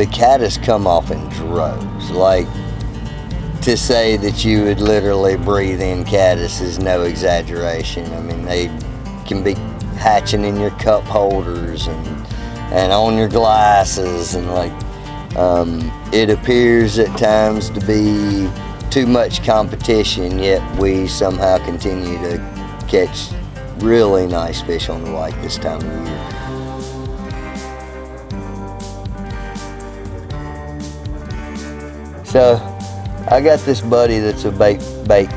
the caddis come off in droves. Like, to say that you would literally breathe in caddis is no exaggeration. I mean, they can be hatching in your cup holders and on your glasses, and like, it appears at times to be too much competition, yet we somehow continue to catch really nice fish on the white this time of year. So I got this buddy that's a bait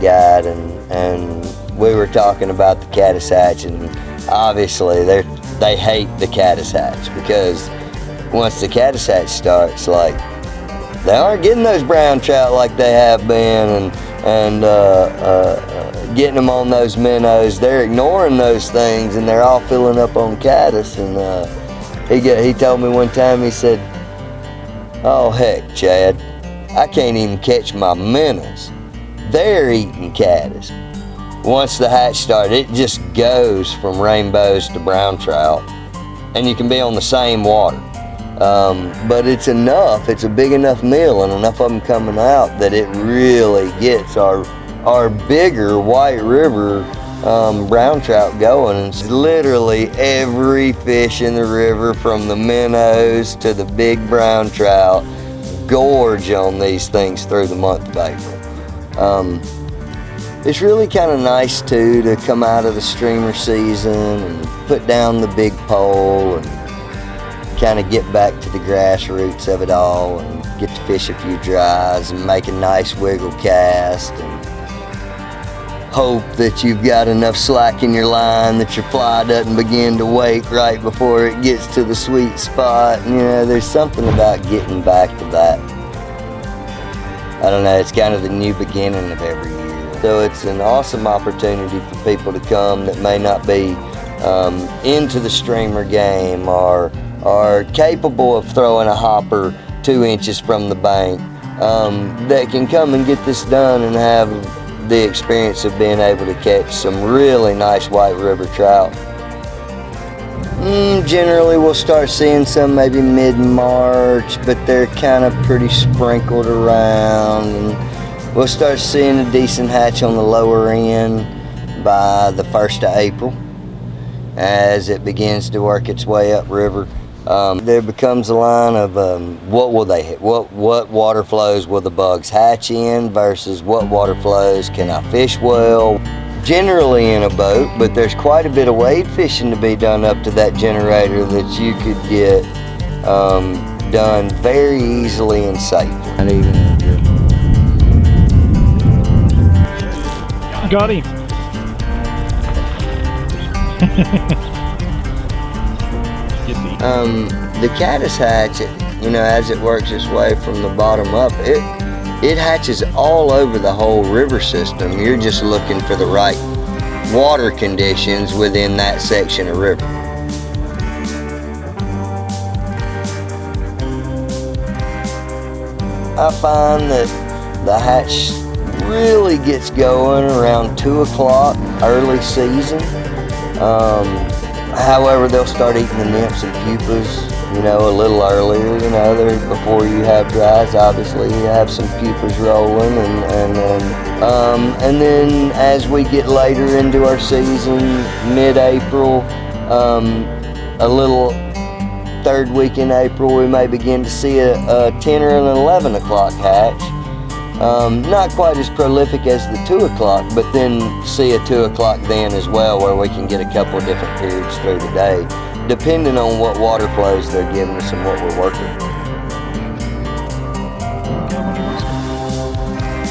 guide, and we were talking about the caddis hatch, and obviously they hate the caddis hatch, because once the caddis hatch starts, like, they aren't getting those brown trout like they have been, and getting them on those minnows. They're ignoring those things, and they're all filling up on caddis. And he told me one time, he said, "Oh heck, Chad, I can't even catch my minnows. They're eating caddis." Once the hatch started, it just goes from rainbows to brown trout, and you can be on the same water. But it's enough, it's a big enough meal, and enough of them coming out that it really gets our bigger White River brown trout going. It's literally every fish in the river, from the minnows to the big brown trout, gorge on these things through the month of April. It's really kind of nice too to come out of the streamer season and put down the big pole and kind of get back to the grassroots of it all, and get to fish a few dries and make a nice wiggle cast, and hope that you've got enough slack in your line that your fly doesn't begin to wake right before it gets to the sweet spot. And, you know, there's something about getting back to that. I don't know, it's kind of the new beginning of every year. So it's an awesome opportunity for people to come that may not be into the streamer game, or are capable of throwing a hopper 2 inches from the bank, that can come and get this done and have the experience of being able to catch some really nice White River trout. Generally we'll start seeing some maybe mid-March, but they're kind of pretty sprinkled around, and we'll start seeing a decent hatch on the lower end by the 1st of April as it begins to work its way upriver. There becomes a line of what will they hit? What water flows will the bugs hatch in versus what water flows can I fish well? Generally in a boat, but there's quite a bit of wade fishing to be done up to that generator that you could get done very easily and safely. Got him. The caddis hatch, you know, as it works its way from the bottom up, it hatches all over the whole river system. You're just looking for the right water conditions within that section of river. I find that the hatch really gets going around 2 o'clock early season. However, they'll start eating the nymphs and pupas, you know, a little earlier. You know, before you have dries, obviously you have some pupas rolling, and then as we get later into our season, mid-April, a little third week in April, we may begin to see a 10 or an 11 o'clock hatch. Not quite as prolific as the 2 o'clock, but then see a 2 o'clock then as well, where we can get a couple of different periods through the day, depending on what water flows they're giving us and what we're working with.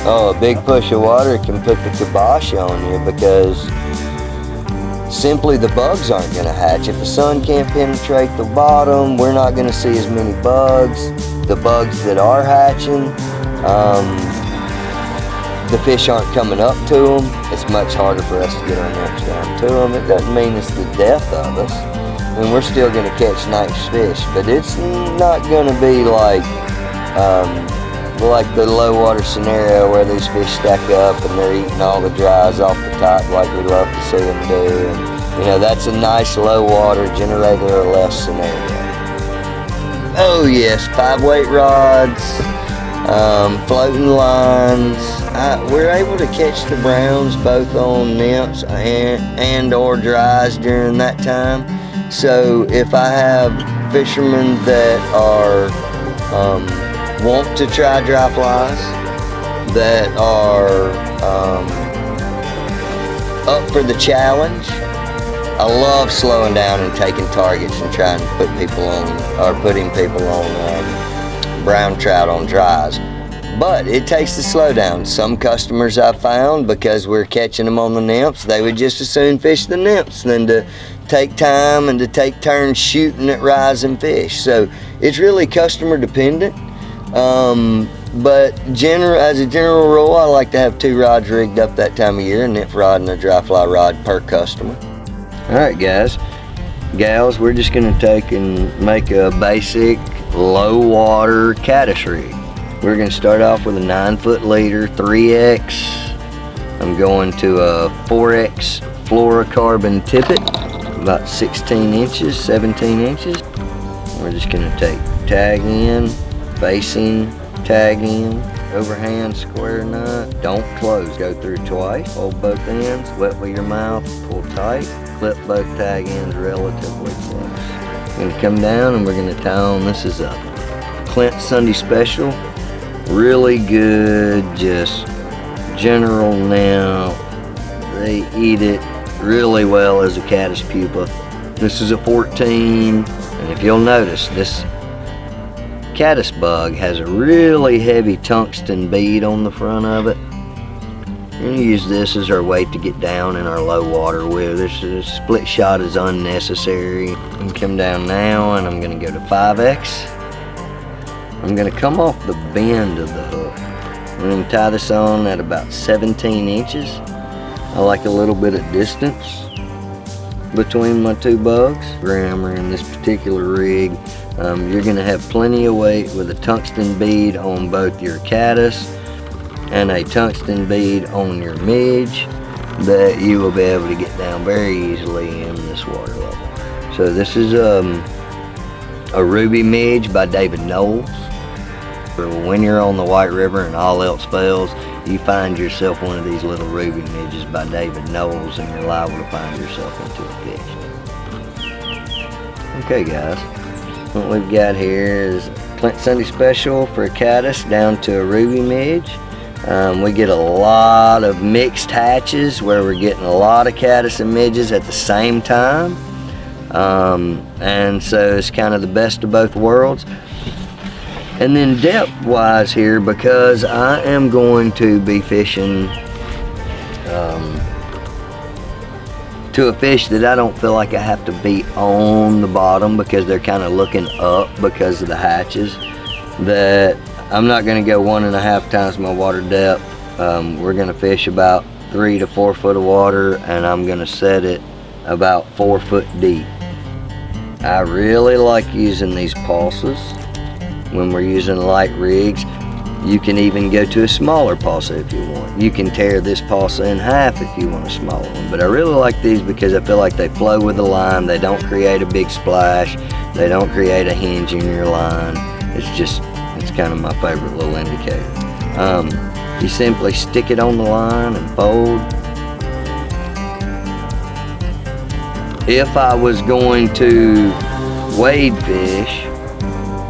Oh, a big push of water can put the kibosh on you, because simply the bugs aren't going to hatch. If the sun can't penetrate the bottom, we're not going to see as many bugs. The bugs that are hatching, the fish aren't coming up to them. It's much harder for us to get our nets down to them. It doesn't mean it's the death of us, and we're still going to catch nice fish, but it's not going to be like the low water scenario where these fish stack up and they're eating all the dries off the top like we love to see them do. And, you know, that's a nice low water generator or less scenario. Oh yes, 5-weight rods, floating lines. We're able to catch the browns both on nymphs and or dries during that time. So if I have fishermen that are want to try dry flies, that are up for the challenge, I love slowing down and taking targets and trying to put people on, or putting people on brown trout on dries. But it takes the slowdown. Some customers I've found, because we're catching them on the nymphs, they would just as soon fish the nymphs than to take time and to take turns shooting at rising fish. So it's really customer dependent. But as a general rule, I like to have 2 rods rigged up that time of year, a nymph rod and a dry fly rod per customer. All right, guys, gals, we're just gonna take and make a basic low water caddis rig. We're gonna start off with a 9-foot leader, 3X. I'm going to a 4X fluorocarbon tippet, about 16 inches, 17 inches. We're just gonna take tag in, facing, tag in, overhand square nut. Don't close, go through twice, hold both ends, wet with your mouth, pull tight, clip both tag ends relatively close. We're gonna come down and we're gonna tie on, this is a Clint Sunday Special. Really good, just general now. They eat it really well as a caddis pupa. This is a 14, and if you'll notice, this caddis bug has a really heavy tungsten bead on the front of it. We're gonna use this as our weight to get down in our low water with. This split shot is unnecessary. I'm gonna come down now and I'm gonna go to 5X. I'm gonna come off the bend of the hook. I'm gonna tie this on at about 17 inches. I like a little bit of distance between my 2 bugs. Grammar in this particular rig, you're gonna have plenty of weight with a tungsten bead on both your caddis and a tungsten bead on your midge that you will be able to get down very easily in this water level. So this is a ruby midge by David Knowles. For when you're on the White River and all else fails, you find yourself one of these little ruby midges by David Knowles and you're liable to find yourself into a fish. Okay guys, what we've got here is Clint Sunday Special for a caddis down to a ruby midge. We get a lot of mixed hatches where we're getting a lot of caddis and midges at the same time. And so it's kind of the best of both worlds. And then depth wise here, because I am going to be fishing to a fish that I don't feel like I have to be on the bottom because they're kind of looking up because of the hatches, that I'm not going to go 1.5 times my water depth. We're going to fish about 3 to 4 foot of water, and I'm going to set it about 4 foot deep. I really like using these pulses when we're using light rigs. You can even go to a smaller pulsa if you want. You can tear this pulsa in half if you want a smaller one. But I really like these because I feel like they flow with the line. They don't create a big splash. They don't create a hinge in your line. It's kind of my favorite little indicator. You simply stick it on the line and fold. If I was going to wade fish,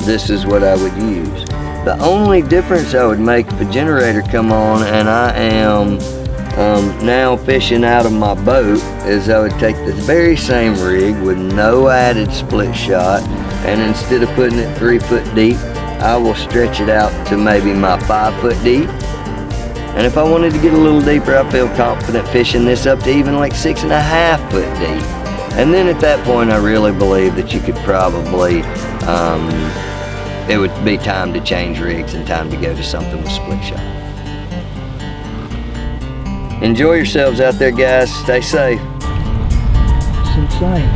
this is what I would use. The only difference I would make if a generator come on and I am now fishing out of my boat is I would take this very same rig with no added split shot, and instead of putting it 3 foot deep, I will stretch it out to maybe my 5 foot deep. And if I wanted to get a little deeper, I feel confident fishing this up to even like 6.5 foot deep. And then at that point, I really believe that you could probably, it would be time to change rigs and time to go to something with split shot. Enjoy yourselves out there, guys. Stay safe. It's insane.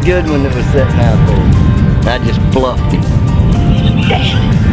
good one that was sitting out there. I just fluffed him. Damn it.